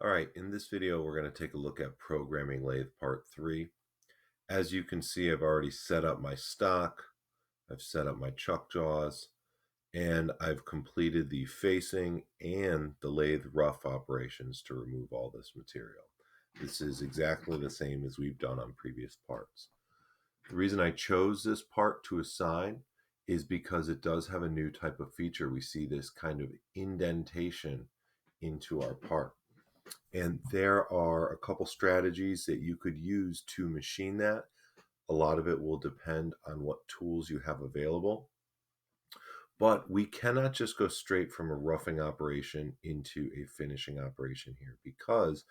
All right, in this video, we're going to take a look at programming lathe part 3. As you can see, I've already set up my stock, I've set up my chuck jaws, and I've completed the facing and the lathe rough operations to remove all this material. This is exactly the same as we've done on previous parts. The reason I chose this part to assign is because it does have a new type of feature. We see this kind of indentation into our part. And there are a couple strategies that you could use to machine that. A lot of it will depend on what tools you have available. But we cannot just go straight from a roughing operation into a finishing operation here because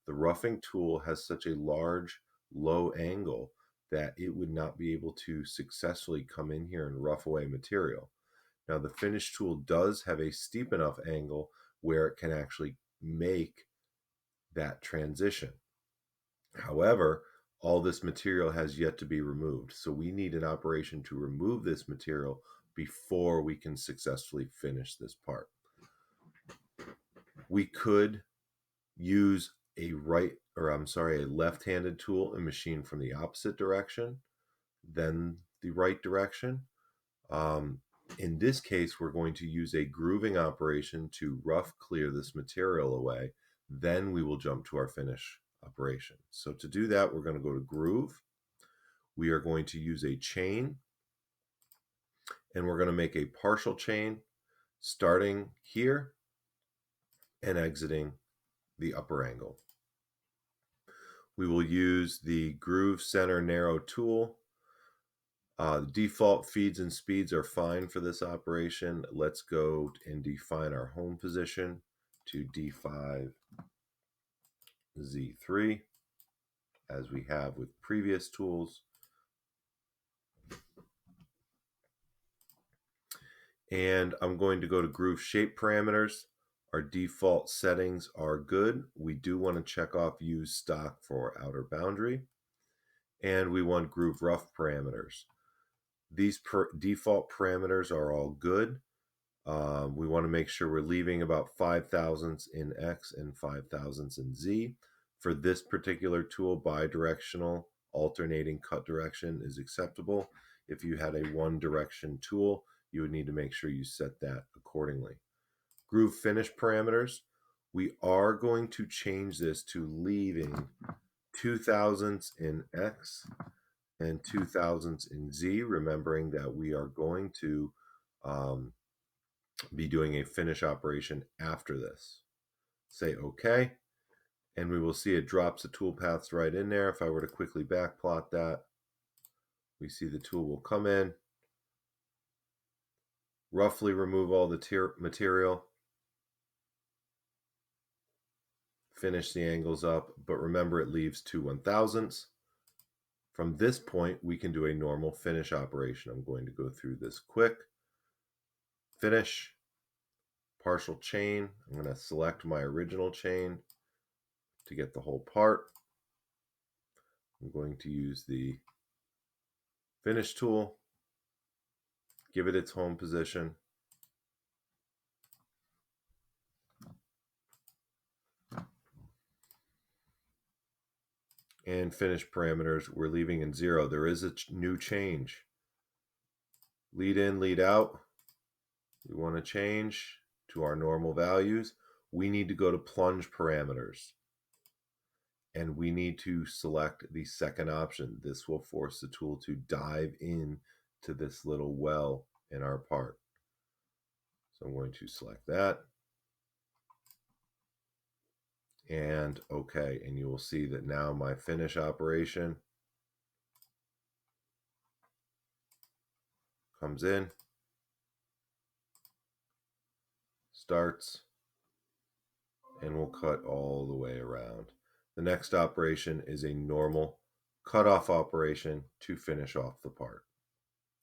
the roughing tool has such a large, low angle that it would not be able to successfully come in here and rough away material. Now, the finish tool does have a steep enough angle where it can actually make that transition. However, all this material has yet to be removed. So we need an operation to remove this material before we can successfully finish this part. We could use a left-handed tool and machine from the opposite direction than the right direction. In this case, we're going to use a grooving operation to rough clear this material away. Then we will jump to our finish operation. So to do that, we're going to go to groove. We are going to use a chain, and we're going to make a partial chain starting here and exiting the upper angle. We will use the groove center narrow tool. The default feeds and speeds are fine for this operation. Let's go and define our home position to D5, Z3, as we have with previous tools. And I'm going to go to groove shape parameters. Our default settings are good. We do want to check off use stock for outer boundary. And we want groove rough parameters. These default parameters are all good. We want to make sure we're leaving about 5 thousandths in X and 5 thousandths in Z. For this particular tool, bidirectional alternating cut direction is acceptable. If you had a one direction tool, you would need to make sure you set that accordingly. Groove finish parameters, we are going to change this to leaving 2 thousandths in X and 2 thousandths in Z, remembering that we are going to be doing a finish operation after this. Say OK, and we will see it drops the toolpaths right in there. If I were to quickly backplot that, we see the tool will come in, roughly remove all the material, finish the angles up, but remember it leaves 2 1,000ths. From this point, we can do a normal finish operation. I'm going to go through this quick. Finish, partial chain. I'm going to select my original chain to get the whole part. I'm going to use the finish tool, give it its home position. And finish parameters, we're leaving in 0. There is a new change. Lead in, lead out. We want to change to our normal values. We need to go to plunge parameters. And we need to select the second option. This will force the tool to dive in to this little well in our part. So I'm going to select that. And OK, and you will see that now my finish operation comes in, starts, and will cut all the way around. The next operation is a normal cutoff operation to finish off the part.